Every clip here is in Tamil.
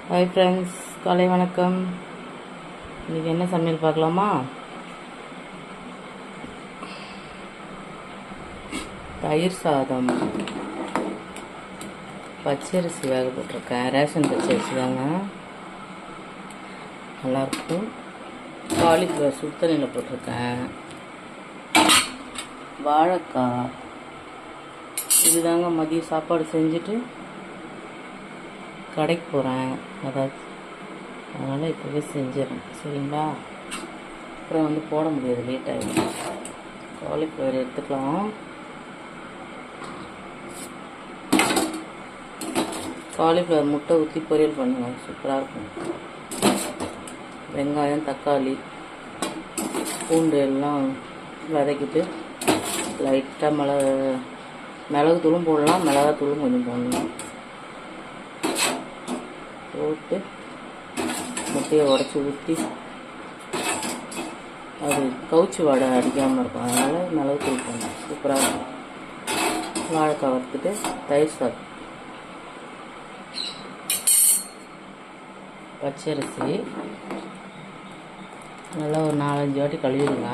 ஹாய் ஃப்ரெண்ட்ஸ், காலை வணக்கம். இன்றைக்கி என்ன சமையல் பார்க்கலாமா? தயிர் சாதம், பச்சரிசி வேக போட்டிருக்கேன். ரேஷன் பச்சரிசி தாங்க, நல்லாயிருக்கும். காலிஃப்ளவர் சுடுதண்ணியில் போட்டிருக்கேன். வாழைக்காய், இதுதாங்க. மதிய சாப்பாடு செஞ்சுட்டு கடைக்கு போகிறேன், அதனால் இப்போவே செஞ்சிடறேன், சரிங்களா? அப்புறம் போட முடியாது, லேட் ஆகிடும். காலிஃப்ளவர் எடுத்துக்கலாம். காலிஃப்ளவர் முட்டை ஊற்றி பொரியல் பண்ணுவேன், சூப்பராக இருக்கும். வெங்காயம், தக்காளி, பூண்டு எல்லாம் வதக்கிட்டு லைட்டாக மிளகு தூளும் போடலாம், மிளகாத்தூளும் கொஞ்சம் போடலாம். போட்டு முட்டையை உடச்சி ஊற்றி அது கவுச்சி வடை அடிக்காமல் இருக்கும், அதனால் மிளகுத்தூள் போடணும், சூப்பராக இருக்கும். வாழைக்காய் வறுத்துட்டு தயிர் சாதம், பச்சரிசி நல்லா ஒரு 4-5 வாட்டி கழுவிடுங்க,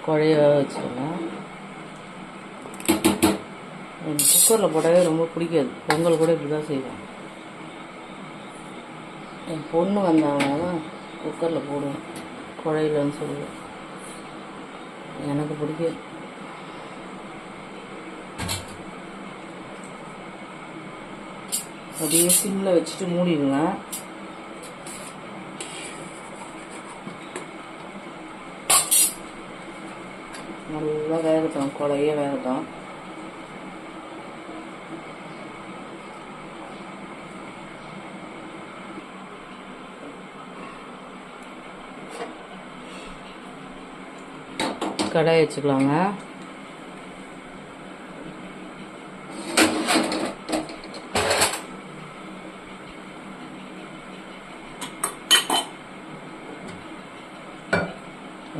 குழைய வச்சுருங்க. எனக்கு குக்கரில் போடவே ரொம்ப பிடிக்காது, பொங்கல் கூட இப்படி தான் செய்வேன். என் பொண்ணு வந்தாங்கன்னா தான் குக்கரில் போடுவேன், குழையிலன்னு சொல்லுவேன். எனக்கு பிடிக்காது. அப்படியே சிம்மில் வச்சுட்டு மூடிடுங்க. நல்லா வேகட்டும், குழைய வேகட்டும். கடாய் வச்சுக்கலாங்க.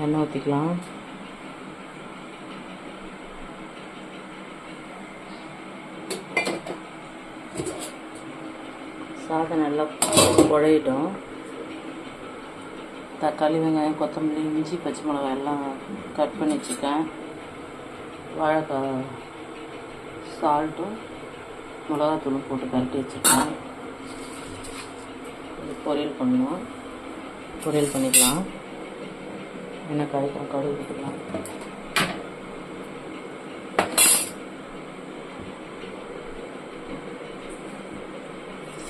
எண்ணெய் ஊற்றிக்கலாம். சாதம் நல்லா குழையிட்டோம். தக்காளி, வெங்காயம், கொத்தமல்லி, இஞ்சி, பச்சை மிளகாய் எல்லாம் கட் பண்ணி வச்சுருக்கேன். வாழைக்காய் சால்ட்டும் மிளகாத்தூளும் போட்டு கரட்டி வச்சுருக்கேன். பொரியல் பண்ணணும், பொரியல் பண்ணிக்கலாம். என்ன கடுகு போட்டுக்கலாம்.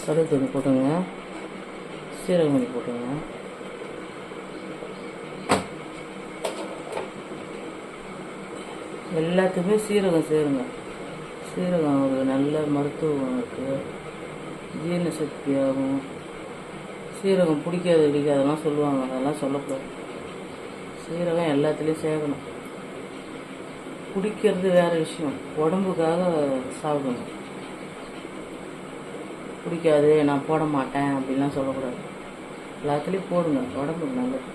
கடுகு தூள் போட்டுங்க, சீரகம் மணி போட்டுங்க. எல்லாத்துக்குமே சீரகம் சேருங்க. சீரகம் ஒரு நல்ல மருத்துவம் இருக்குது, ஜீரண சக்தியாகும். சீரகம் பிடிக்காதெல்லாம் சொல்லுவாங்க, அதெல்லாம் சொல்லக்கூடாது. சீரகம் எல்லாத்துலேயும் சேர்க்கணும். பிடிக்கிறது வேறு விஷயம், உடம்புக்காக சாப்பிடணும். பிடிக்காது, நான் போட மாட்டேன் அப்படின்லாம் சொல்லக்கூடாது. எல்லாத்துலேயும் போடுங்க, உடம்புக்கு நல்லது.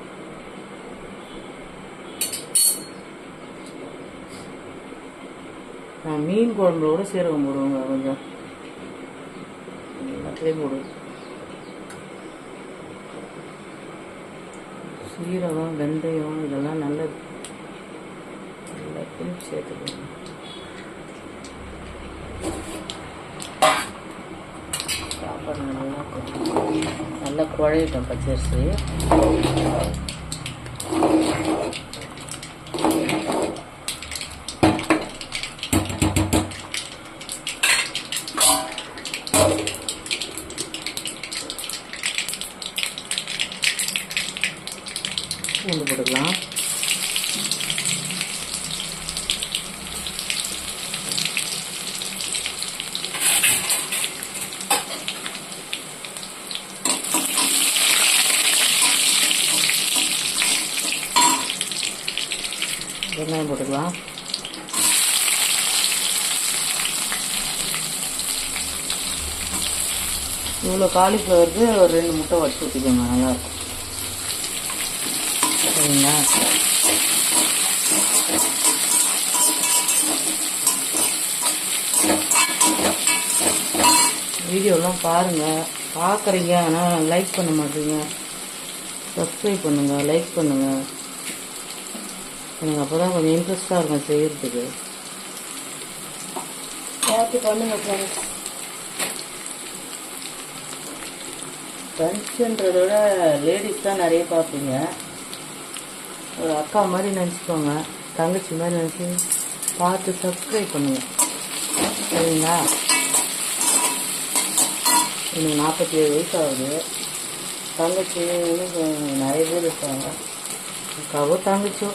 நான் மீன் குழம்புல கூட சீரகம் போடுவேங்க, கொஞ்சம் எல்லாத்துலேயும் போடுவேன். சீரகம், வெந்தயம் இதெல்லாம் நல்லது, எல்லாத்தையும் சேர்த்துக்கணும். சாப்பாடு நல்லா குழையிட்டோம் பச்சரிசி. பூண்டு போட்டுக்கலாம். வெங்காயம் போட்டுக்கலாம். இவ்வளோ காலிஃப்ளவருக்கு ஒரு 2 முட்டை வச்சு ஊற்றிக்கோங்க, நல்லாயிருக்கும், சரிங்களா? வீடியோலாம் பாருங்கள், பார்க்குறீங்க, ஆனால் லைக் பண்ண மாட்டீங்க. சப்ஸ்கிரைப் பண்ணுங்கள், லைக் பண்ணுங்கள். எனக்கு அப்போ தான் கொஞ்சம் இன்ட்ரெஸ்டாக இருக்கும் செய்கிறதுக்கு. பார்த்து பண்ணுங்கள் ஃப்ரெண்ட்ஸ். ஃப்ரெண்ட்ஸுன்றத விட லேடிஸ் தான் நிறைய பார்ப்பீங்க. ஒரு அக்கா மாதிரி நினச்சிக்கோங்க, தங்கச்சி மாதிரி நினச்சி பார்த்து சப்ஸ்கிரைப் பண்ணுங்கள். சரிங்களா? எனக்கு 47 வயசு ஆகுது. தங்கச்சி நிறைய பேர் இருக்காங்க. அக்காவோ தங்கச்சோ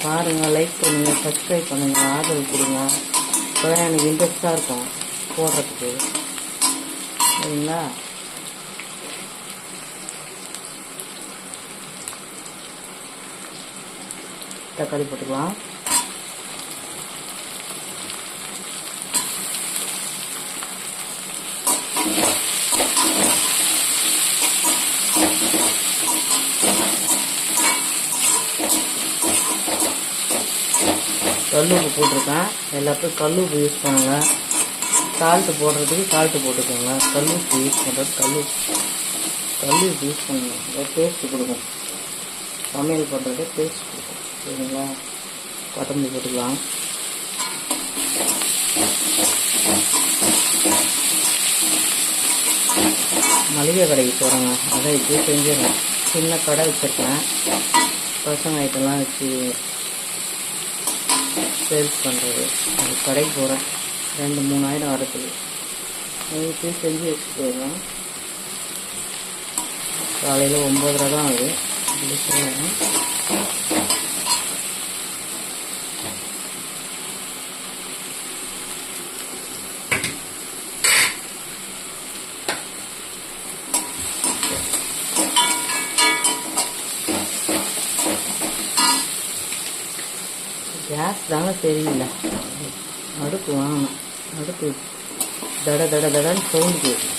பாருங்கள், லைக் பண்ணுங்கள், சப்ஸ்கிரைப் பண்ணுங்கள், ஆதரவு கொடுங்க. இப்போ தான் எனக்கு இன்ட்ரெஸ்டாக இருக்கும் போடுறதுக்கு. சரிங்களா? தக்காளி போட்டுக்கலாம். கல்லுப்பு போட்டிருக்கேன். எல்லாத்தையும் கல்லுப்பு யூஸ் பண்ணுங்க. சால்ட்டு போடுறதுக்கு சால்ட்டு போட்டுக்கோங்க. கல்லுப்பு யூஸ் பண்ணுறது கல்லுப்பு யூஸ் பண்ணுங்க. டேஸ்ட்டு கொடுக்கும். சமையல் பண்ணுறது டேஸ்ட் கொடுக்கும். சரிங்களா? கொத்தமல்லி போட்டுக்கலாம். மளிகை கடைக்கு போகிறேங்க, அதை இப்படியே செஞ்சிடறேன். சின்ன கடை வச்சுருக்கேன். பசங்க ஐட்டம்லாம் வச்சு சேல்ஸ் பண்ணுறது. அது கடைக்கு போகிறேன். 2-3 ஆயிரம் வரத்துக்கு இப்படி செஞ்சு வச்சுட்டு போயிடுவேன். காலையில் 9:30 தான் ஆகுது. இப்படி செய்யணும். கேஸ் தாங்க சரியில்லை. அடுப்பு வாங்கணும். அடுப்பு தட தட தடன்னு சவுண்டு கேட்கும்.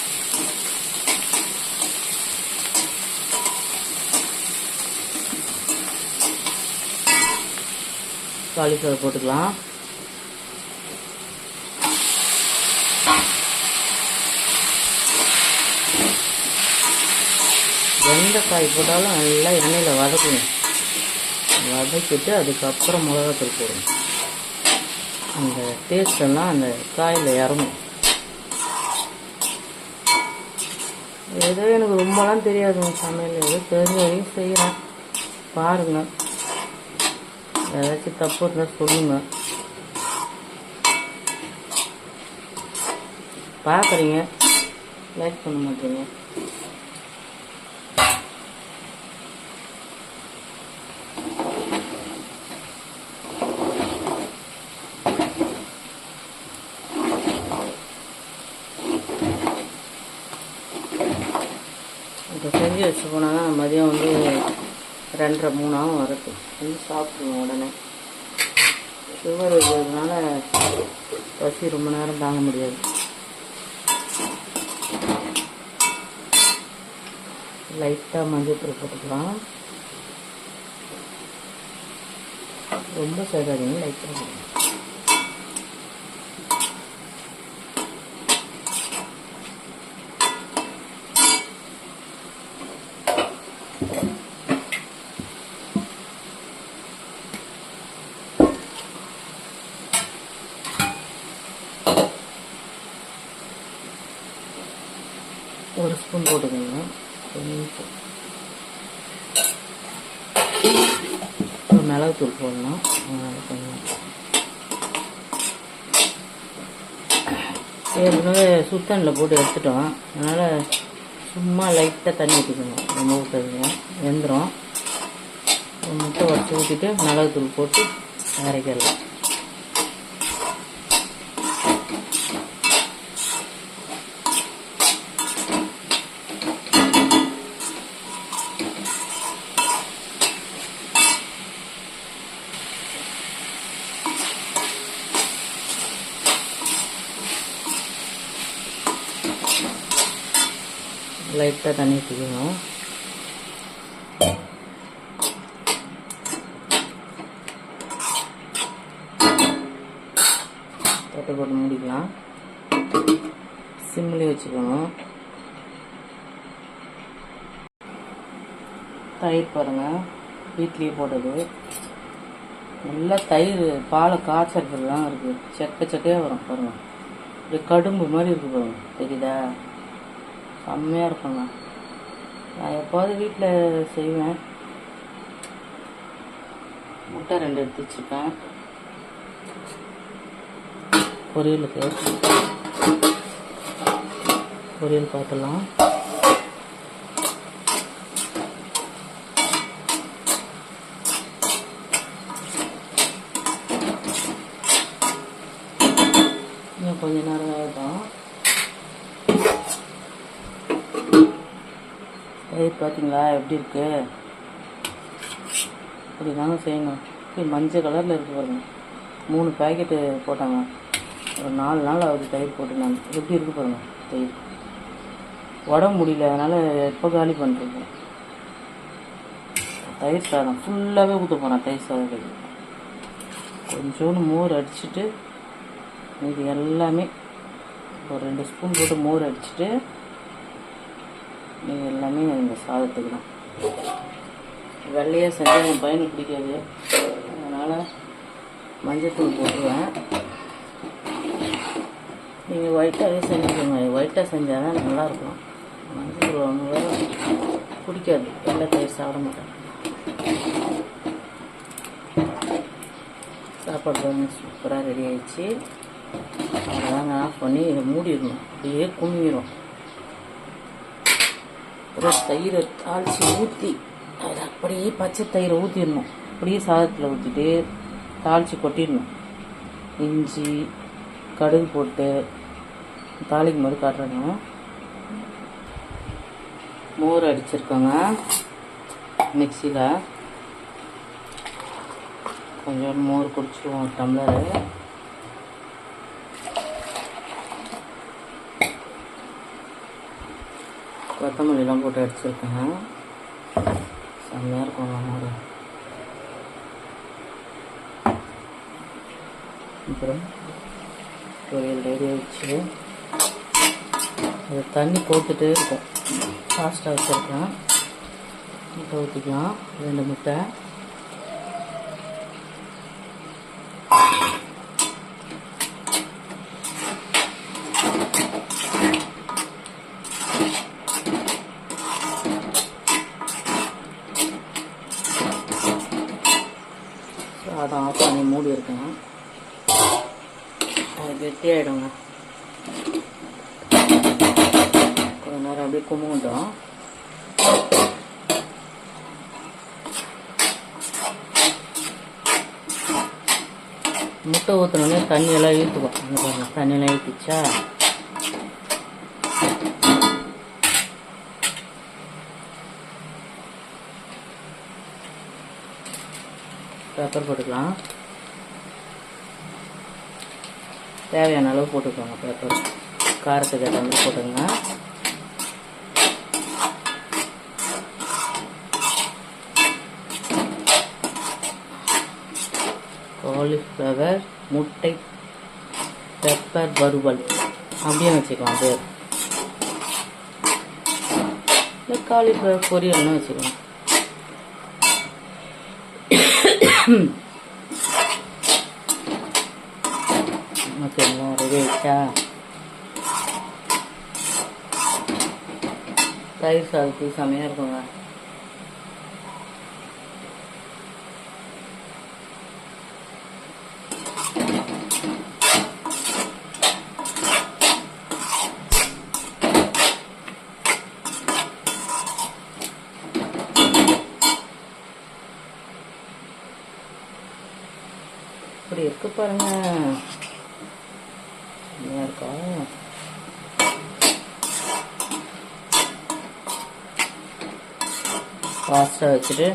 காலிஃப்ளவர் போட்டுக்கலாம். எந்த காய் போட்டாலும் நல்லா எண்ணெயில் வதக்கணும். வதக்கிட்டு அதுக்கப்புறம் மிளகாத்தூள் போடணும். அந்த டேஸ்டெல்லாம் அந்த காயில் இறங்கும். ஏதோ எனக்கு ரொம்பலாம் தெரியாதுங்க சமையல். ஏதோ தெரிஞ்ச வரைக்கும் செய்கிறேன். பாருங்கள், ஏதாச்சும் தப்பு இருந்தால் சொல்லுங்கள். பார்க்குறீங்க, லைக் பண்ண மாட்டீங்க. இப்போ செஞ்சு வச்சு போனால் தான் மதியம் வந்து 2:30-3 ஆகும் வரது. வந்து சாப்பிடுவோம் உடனே. சுகர் இருக்கிறதுனால பசி ரொம்ப நேரம் தாங்க முடியாது. லைட்டாக மஞ்சள் போட்டுக்கலாம். ரொம்ப சேர்க்காதீங்க, லைட்டாக. ஒரு ஸ்பூன் போட்டுக்கோங்க. ஒரு மிளகுத்தூள் போடணும். ஏற்கனவே சுத்தனில் போட்டு எடுத்துட்டோம். அதனால் சும்மா லைட்டாக தண்ணி ஊற்றிக்கணும். ரொம்ப ஊற்றுறதுங்க வெந்துடும். ஒரு முட்டை உடச்சி ஊற்றிட்டு மிளகுத்தூள் போட்டு அரைக்கலாம். லைட்டாக தண்ணி ஊற்றிக்கணும். தட்டை போட்டு மூடிக்கலாம். சிம்லேயே வச்சுக்கணும். தயிர் பாருங்கள், வீட்லேயே போட்டது. நல்லா தயிர் பாலை காய்ச்சறது தான் இருக்குது. செக்கையாக வரும் பாருங்கள். இப்படி கடும்பு மாதிரி இருக்குது பாருங்கள், தெரியுதா? செம்மையாக இருக்குங்க. நான் எப்போது வீட்டில் செய்வேன். முட்டை 2 எடுத்து வச்சுருக்கேன் பொரியலுக்கு. பொரியல் பார்த்துலாம். இன்னும் கொஞ்ச நேரம் ஆகிடும். தயிர் பார்த்தீங்களா எப்படி இருக்கு? இப்படி தாங்க செய்யணும். இப்படி மஞ்சள் கலரில் இருக்கு பாருங்க. 3 பேக்கெட்டு போட்டாங்க. ஒரு 4 நாள் ஆகுது தயிர் போட்டு. நான் எப்படி இருக்கு பாருங்க தயிர். உடம்பு முடியல, அதனால் எப்போ காலி பண்ணுறேன். தயிர் சாதம் ஃபுல்லாகவே ஊற்ற போகிறேன். தயிர் சாதத்துக்கு கொஞ்சோண்டு மோர் அடிச்சுட்டு, இது எல்லாமே ஒரு 2 ஸ்பூன் போட்டு மோர் அடிச்சுட்டு, இது எல்லாமே இந்த சாதத்துக்கு தான். வெள்ளையாக செஞ்சால் என் பையனுக்கு பிடிக்காது, அதனால் மஞ்சத்தூள் போட்டுருவேன். நீங்கள் ஒயிட்டாகவே செஞ்சுக்கோங்க. ஒயிட்டாக செஞ்சால் தான் நல்லாயிருக்கும். மஞ்சள் ஒன்று வேறு பிடிக்காது. வெள்ளை தயிர் சாப்பிட மாட்டேன். சாப்பாடு வந்து சூப்பராக ரெடி ஆகிடுச்சு. அவ்வளோதாங்க. ஆஃப் பண்ணி இதை மூடிடணும். அப்படியே குமிடும். அப்புறம் தயிரை தாளித்து ஊற்றி, அதை அப்படியே பச்சை தயிரை ஊற்றிடணும். அப்படியே சாதத்தில் ஊற்றிட்டு தாளித்து கொட்டிடணும். இஞ்சி கடுகு போட்டு தாளிக்கும் போது காட்டுறேங்க. மோர் அடிச்சிருக்கோங்க மிக்சியில். கொஞ்சம் மோர் குடிச்சிடுவோம் ஒரு டம்ளரு. கொத்தமல்லிலாம் போட்டு அடிச்சிருக்கேங்க. செம்மையாக இருக்குங்க மோர். அப்புறம் பொரியல் ரெடி ஆகிடுச்சு. அது தண்ணி போட்டுகிட்டே இருக்கும். ஃபாஸ்ட்டாக வச்சுருக்கேன். முட்டை ஊற்றிக்கலாம். 2 முட்டை. சாதம் ஆஃப் பண்ணி மூடி இருக்கேன். அது கெட்டியாகிடுங்க. கொஞ்ச நேரம் அப்படியே கும்பிட்டோம். முட்டை ஊற்றினோடனே தண்ணியெல்லாம் இழுத்துக்கும். அந்த பாருங்க, தண்ணியெல்லாம் இழுத்துச்சா. பெப்பர் போட்டுக்கலாம். தேவையான அளவு போட்டுக்கோங்க. பெப்பர் காரத்துக்கு ஏற்ற மாதிரி போட்டுங்க. காலிஃப்ளவர் முட்டை பெப்பர் வறுவல் அப்படியே வச்சுக்கலாம். பேர் இல்லை காலிஃப்ளவர் பொரியல்னு வச்சுக்கலாம். ஓகேங்களா, ரெடி ஆயிடுச்சா? தயிர் சாதத்துக்கு செமையாக இருக்குங்க. இப்படி இருக்கு பாருங்க. இருக்கா ஃபாஸ்ட்டாக வச்சுட்டு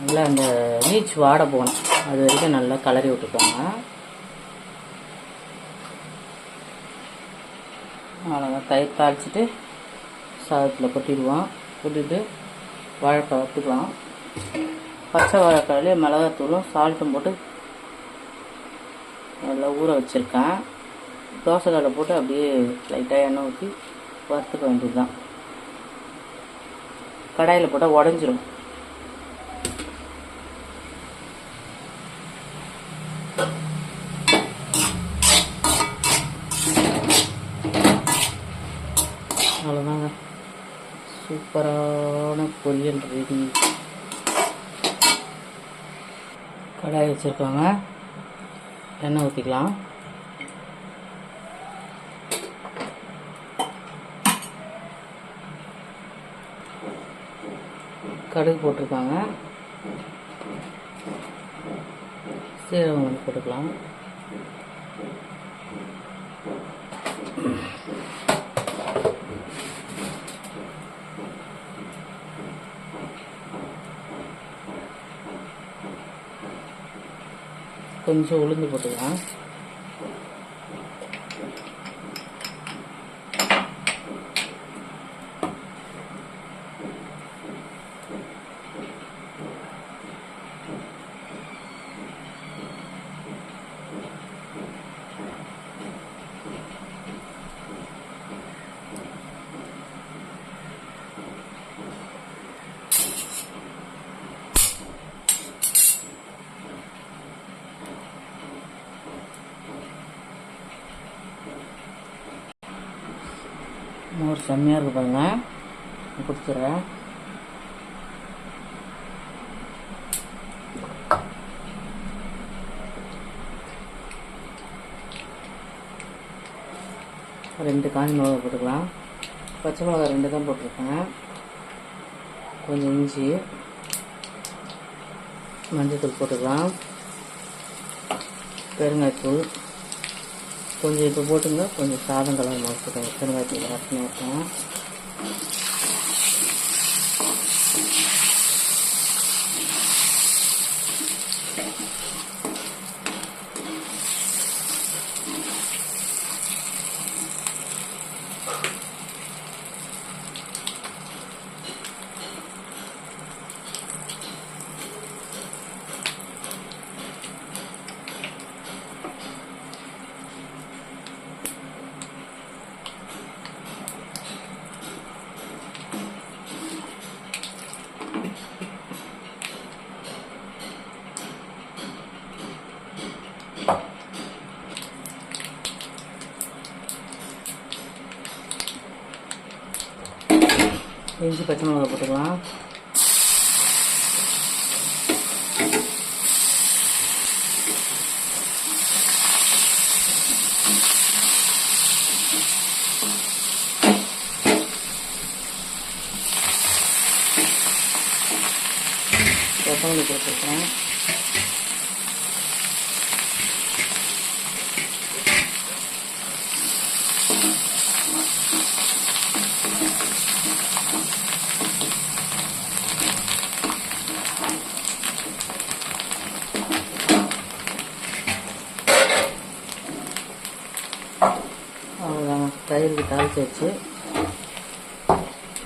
நல்லா அந்த நீச் வாட போகணும். அது வரைக்கும் நல்லா கலரி விட்டுக்கோங்க. அவ்வளோதான். தயிர் தாளிச்சிட்டு சாதத்தில் கொட்டிடுவோம். கொட்டிட்டு வாழைக்காய் வறுத்துக்கலாம். பச்சை வாழைக்காயிலே மிளகாத்தூளும் சால்ட்டும் போட்டு நல்லா ஊற வச்சுருக்கேன். தோசைக்கல்லை போட்டு அப்படியே லைட்டாக எண்ணெய் ஊற்றி வறுத்துக்க வேண்டியது தான். கடாயில் போட்டால் உடஞ்சிரும். அவ்வளோதாங்க, சூப்பரான பொரியல் ரெடி. கடாய் வச்சுருக்கோங்க, எண்ணெய் ஊற்றிக்கலாம். கடுகு போட்டிருக்காங்க, சீரகம் வந்து போட்டுக்கலாம். கொஞ்சம் உளுந்து போட்டுக்கலாம். மோர் செம்மையாக இருக்குது பாருங்க, குடிச்சிடுறேன். ரெண்டு காஞ்சி மிளகா போட்டுக்கலாம். பச்சை மிளகா 2 தான் போட்டிருக்கேன். கொஞ்சம் இஞ்சி, மஞ்சள்தூள் போட்டுக்கலாம். பெருங்காயத்தூள் கொஞ்சம் இப்போ போட்டுங்க. கொஞ்சம் சாதம் கலர் மாற்றிக்கோங்க. பெருங்காயத்தூள் ரசமாக இருக்கும். இஞ்சி பச்சை மிளகா போட்டுக்கலாம். கொத்தமல்லி போட்டுருக்கேன். அவ்வளோதாங்க, தயிருக்கு தாளிச்சு வச்சு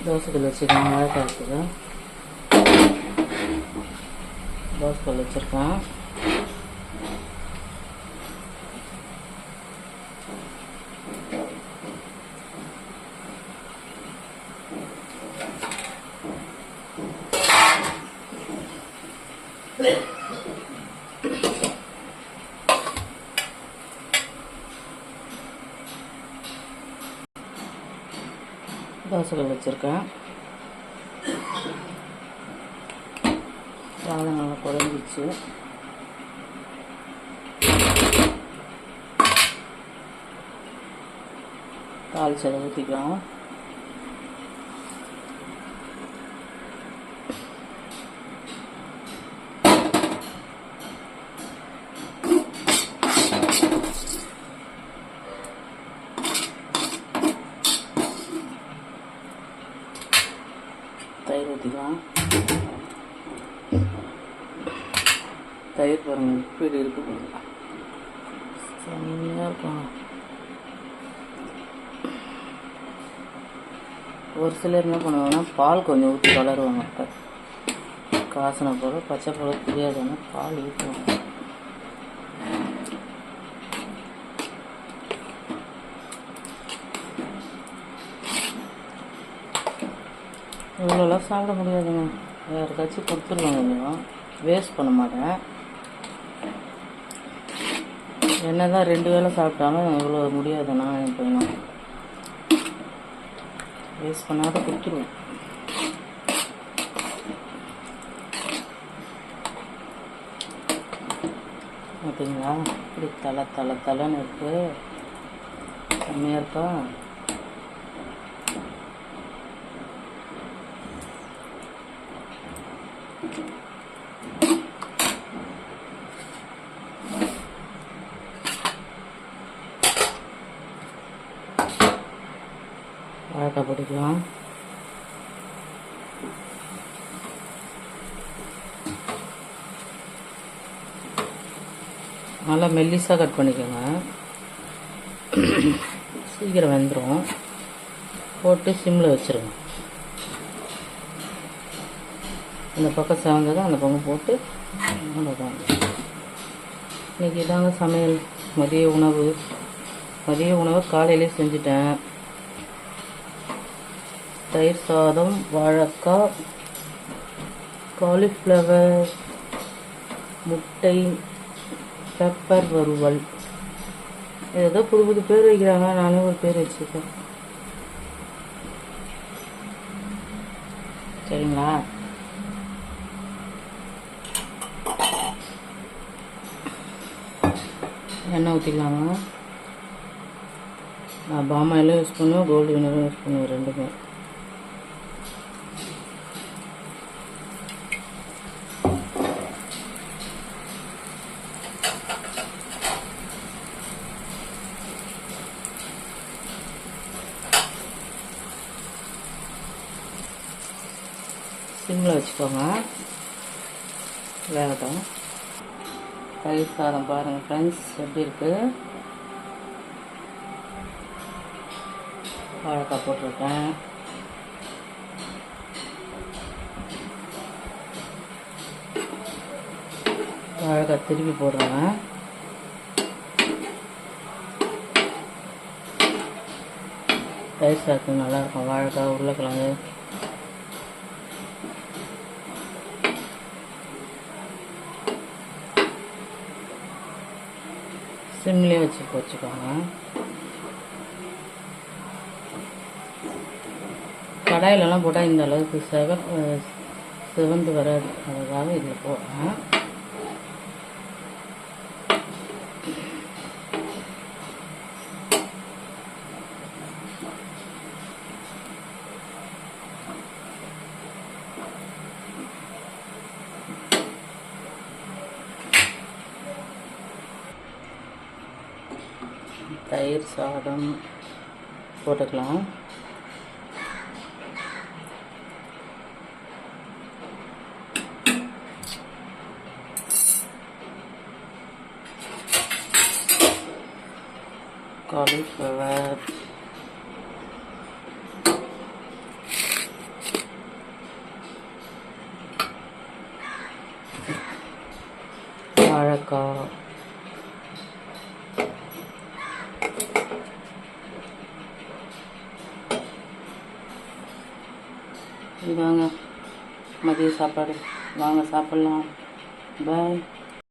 தோசைக்கல் வச்சுக்கலாம். வாழைக்காய்க்கு தோசைக்கல் வச்சுருக்கேன். தோசைக்கல் வச்சுருக்கேன். சாதம் நல்லா குழஞ்சிச்சு. தாளிச்சதை ஊற்றிக்கலாம். தயிர் ஊற்றிக்கலாம். தயிர் பாருங்கள் இப்படி இருக்கு, செம்மையாக இருக்கும். ஒரு சிலர் என்ன பண்ணுவாங்கன்னா பால் கொஞ்சம் ஊற்றி கலருவாங்க. காசனை போல பச்சை போல தெரியாதுன்னா பால் ஊற்றுவாங்க. இவ்வளோலாம் சாப்பிட முடியாதுங்க, யாருக்காச்சும் கொடுத்துருவேன். கொஞ்சம் வேஸ்ட் பண்ண மாட்டேன். என்ன தான் 2 வேளை சாப்பிட்டாலும் இவ்வளோ முடியாது. நான் என் பையனும் வேஸ்ட் பண்ணாத கொடுத்துருவேன். பார்த்தீங்களா இப்படி தலைன்னு இருக்கு, செம்மையாக இருக்கா. வாழைக்காய் போட்டுக்கலாம். நல்லா மெல்லிஸாக கட் பண்ணிக்கோங்க, சீக்கிரம் வெந்துடும். போட்டு சிம்மில் வச்சுருங்க. இந்த பக்கம் சேர்ந்தது அந்த பக்கம் போட்டு அவ்வளோதான். இன்றைக்கி இதாங்க சமையல். மதிய உணவு காலையிலே செஞ்சுட்டேன். தயிர் சாதம், வாழைக்காய், காலிஃப்ளவர், முட்டை, பெப்பர் வறுவல். ஏதோ புது பேர் வைக்கிறாங்க, நானே ஒரு பேர் வச்சுருக்கேன். சரிங்களா? எண்ணெய் ஊற்றிக்கலாங்க. நான் பாமாயிலும் யூஸ் பண்ணுவேன், கோல்டு வினரும் யூஸ் பண்ணுவேன், ரெண்டுமே. சிம்மில் வச்சுக்கோங்க, வேகட்டும். தயிர் சாதம் பாருங்கள் ஃப்ரெண்ட்ஸ் எப்படி இருக்குது. வாழைக்காய் போட்டிருக்கேன். வாழைக்காய் திருப்பி போடுறேங்க. தயிர் சாதத்துக்கு நல்லாயிருக்கும். வாழைக்காய், உருளைக்கிழங்கு. சிம்லேயே வச்சுக்கோங்க. கடாயிலலாம் போட்டால் இந்த அளவுக்கு சிவந்து வராது, அதுக்காக இதில் போடுறேன். தயிர் சாதம் போட்டுக்கலாம். காலிஃப்ளவர், வாழைக்காய், இதாங்க மதிய சாப்பாடு. வாங்க சாப்பிட்லாம். பாய்.